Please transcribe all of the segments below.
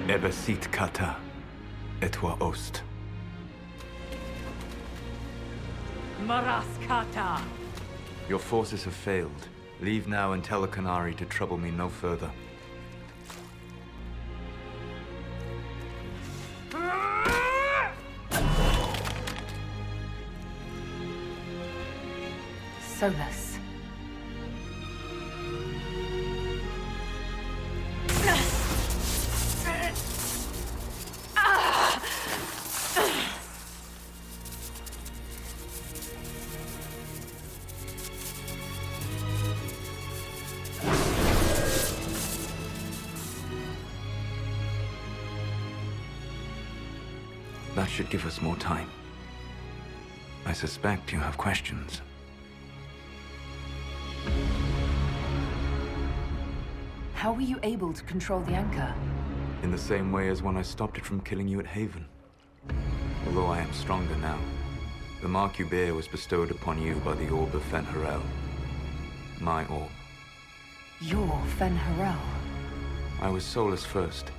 Ebesit kata, etwa ost. Maraskata! Your forces have failed. Leave now and tell the Canary to trouble me no further. Solus. That should give us more time. I suspect you have questions. How were you able to control the anchor? In the same way as when I stopped it from killing you at Haven. Although I am stronger now. The mark you bear was bestowed upon you by the Orb of Fen'Harel. My orb. You're Fen'Harel. I was Solus first.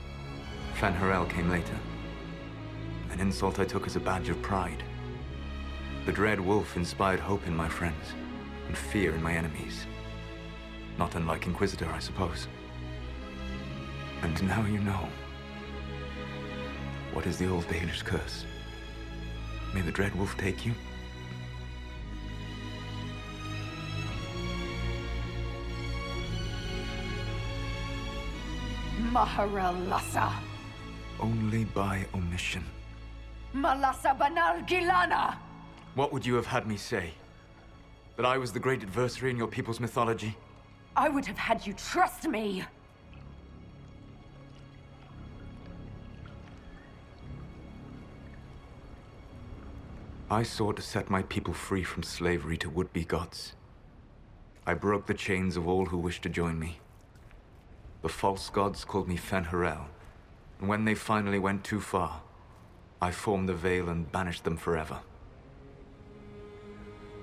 Fen'Harel came later. An insult I took as a badge of pride. The Dread Wolf inspired hope in my friends, and fear in my enemies. Not unlike Inquisitor, I suppose. And now you know. What is the old Baelish curse? May the Dread Wolf take you? Maharel Lassa! Only by omission. Malassa Banar Gilana! What would you have had me say? That I was the great adversary in your people's mythology? I would have had you trust me! I sought to set my people free from slavery to would-be gods. I broke the chains of all who wished to join me. The false gods called me Fen'Harel, and when they finally went too far, I formed the Veil and banished them forever.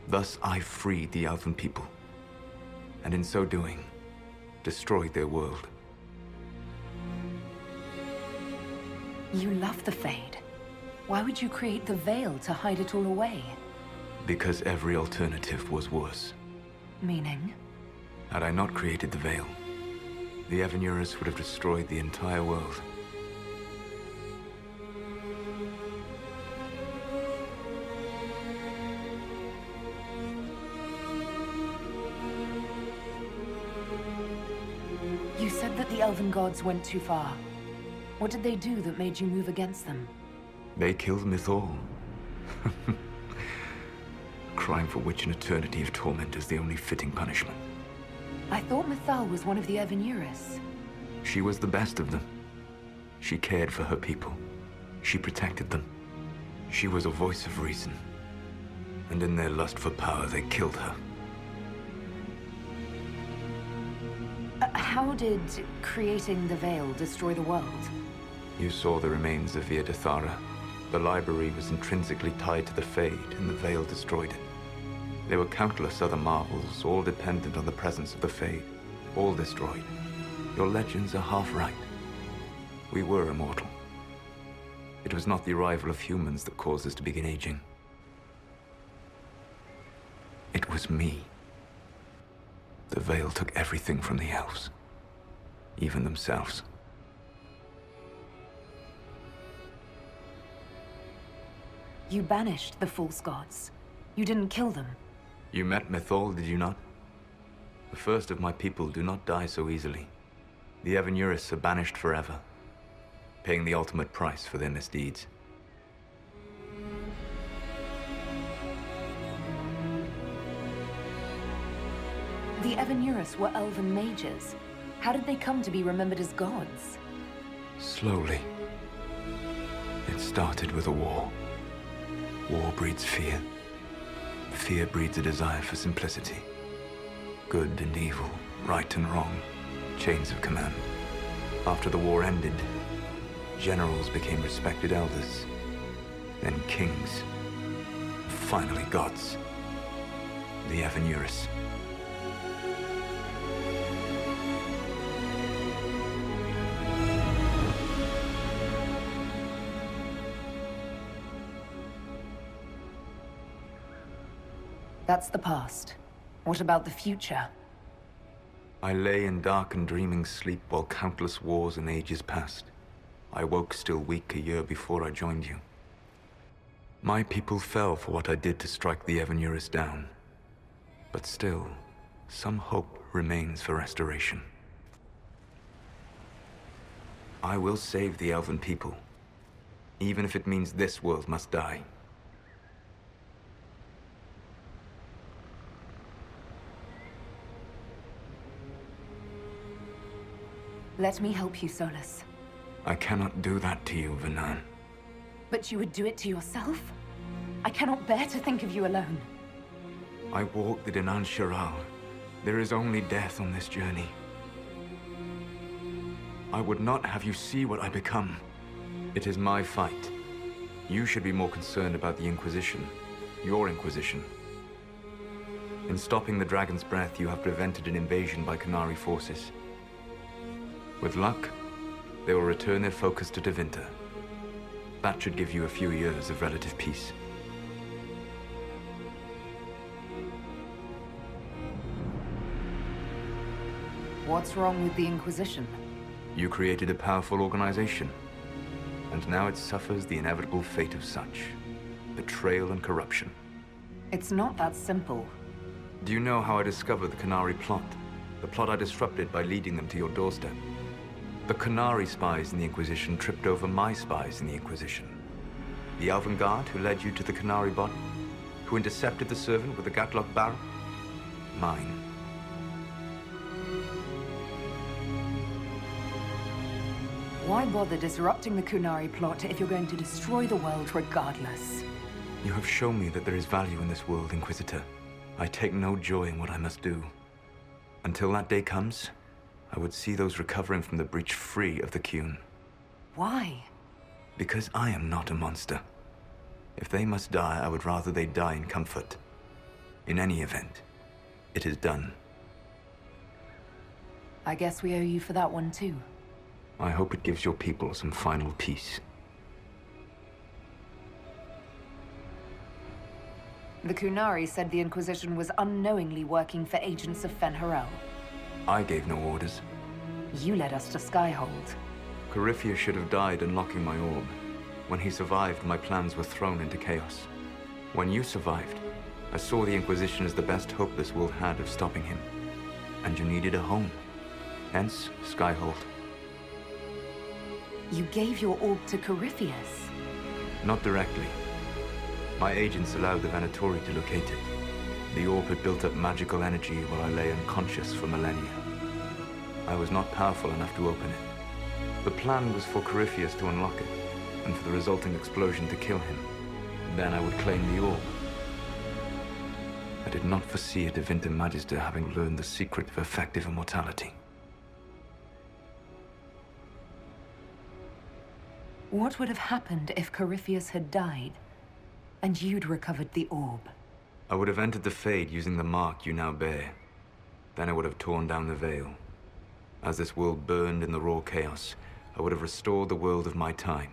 Thus I freed the Elven people, and in so doing, destroyed their world. You love the Fade. Why would you create the Veil to hide it all away? Because every alternative was worse. Meaning? Had I not created the Veil, the Evanurus would have destroyed the entire world. You said that the Elven gods went too far. What did they do that made you move against them? They killed Mythal. Crime for which an eternity of torment is the only fitting punishment. I thought Mythal was one of the Evanurus. She was the best of them. She cared for her people. She protected them. She was a voice of reason. And in their lust for power, they killed her. How did creating the Veil destroy the world? You saw the remains of Via de Thara. The library was intrinsically tied to the Fade, and the Veil destroyed it. There were countless other marvels, all dependent on the presence of the Fade, all destroyed. Your legends are half right. We were immortal. It was not the arrival of humans that caused us to begin aging. It was me. The Veil took everything from the elves, even themselves. You banished the false gods. You didn't kill them. You met Mythal, did you not? The first of my people do not die so easily. The Evanurus are banished forever, paying the ultimate price for their misdeeds. The Evanurus were elven mages. How did they come to be remembered as gods? Slowly. It started with a war. War breeds fear. Fear breeds a desire for simplicity. Good and evil, right and wrong, chains of command. After the war ended, generals became respected elders, then kings, finally gods. The Evanuris. That's the past. What about the future? I lay in dark and dreaming sleep while countless wars and ages passed. I woke still weak a year before I joined you. My people fell for what I did to strike the Evanuris down. But still, some hope remains for restoration. I will save the Elven people, even if it means this world must die. Let me help you, Solus. I cannot do that to you, Vanan. But you would do it to yourself? I cannot bear to think of you alone. I walk the Dinan Shiral. There is only death on this journey. I would not have you see what I become. It is my fight. You should be more concerned about the Inquisition. Your Inquisition. In stopping the Dragon's Breath, you have prevented an invasion by Qunari forces. With luck, they will return their focus to Tevinter. That should give you a few years of relative peace. What's wrong with the Inquisition? You created a powerful organization, and now it suffers the inevitable fate of such. Betrayal and corruption. It's not that simple. Do you know how I discovered the Qunari plot? The plot I disrupted by leading them to your doorstep. The Qunari spies in the Inquisition tripped over my spies in the Inquisition. The Elven Guard who led you to the Qunari body, who intercepted the servant with the Gatlock barrel. Mine. Why bother disrupting the Qunari plot if you're going to destroy the world regardless? You have shown me that there is value in this world, Inquisitor. I take no joy in what I must do. Until that day comes, I would see those recovering from the breach free of the Qun. Why? Because I am not a monster. If they must die, I would rather they die in comfort. In any event, it is done. I guess we owe you for that one too. I hope it gives your people some final peace. The Qunari said the Inquisition was unknowingly working for agents of Fen'Harel. I gave no orders. You led us to Skyhold. Corypheus should have died unlocking my orb. When he survived, my plans were thrown into chaos. When you survived, I saw the Inquisition as the best hope this world had of stopping him. And you needed a home. Hence, Skyhold. You gave your orb to Corypheus? Not directly. My agents allowed the Venatori to locate it. The orb had built up magical energy while I lay unconscious for millennia. I was not powerful enough to open it. The plan was for Corypheus to unlock it, and for the resulting explosion to kill him. Then I would claim the orb. I did not foresee a Tevinter Magister having learned the secret of effective immortality. What would have happened if Corypheus had died, and you'd recovered the orb? I would have entered the Fade using the mark you now bear. Then I would have torn down the veil. As this world burned in the raw chaos, I would have restored the world of my time.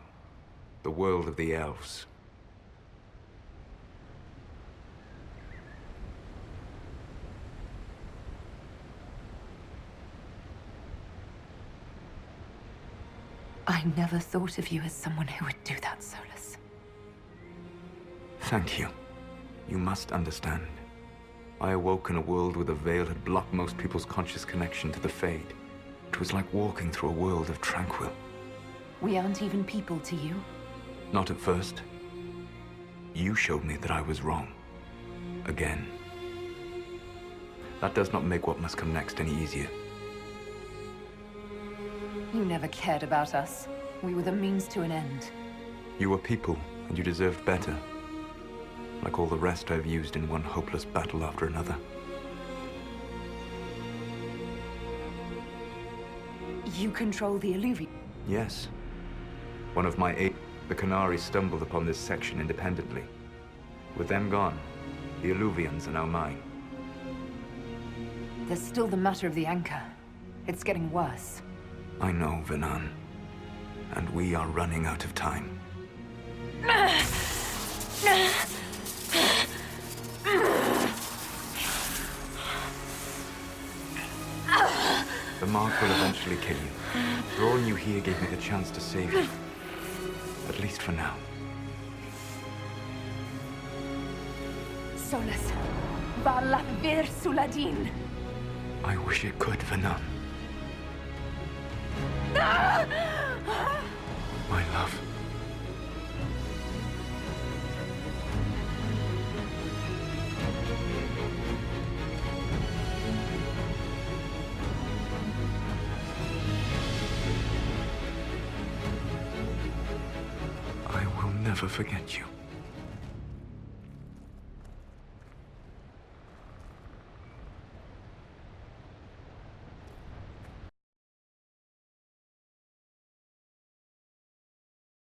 The world of the elves. I never thought of you as someone who would do that, Solus. Thank you. You must understand. I awoke in a world where the veil had blocked most people's conscious connection to the Fade. It was like walking through a world of tranquil. We aren't even people to you. Not at first. You showed me that I was wrong. Again. That does not make what must come next any easier. You never cared about us. We were the means to an end. You were people, and you deserved better. like all the rest I've used in one hopeless battle after another. You control the Illuvian? Yes. One of my eight, the Canari stumbled upon this section independently. With them gone, the Illuvians are now mine. There's still the matter of the anchor. It's getting worse. I know, Venan. And we are running out of time. The mark will eventually kill you. Drawing you here gave me the chance to save you. At least for now. Solus, Valak Vir Suladin. I wish it could, Venan. My love. I will never forget you.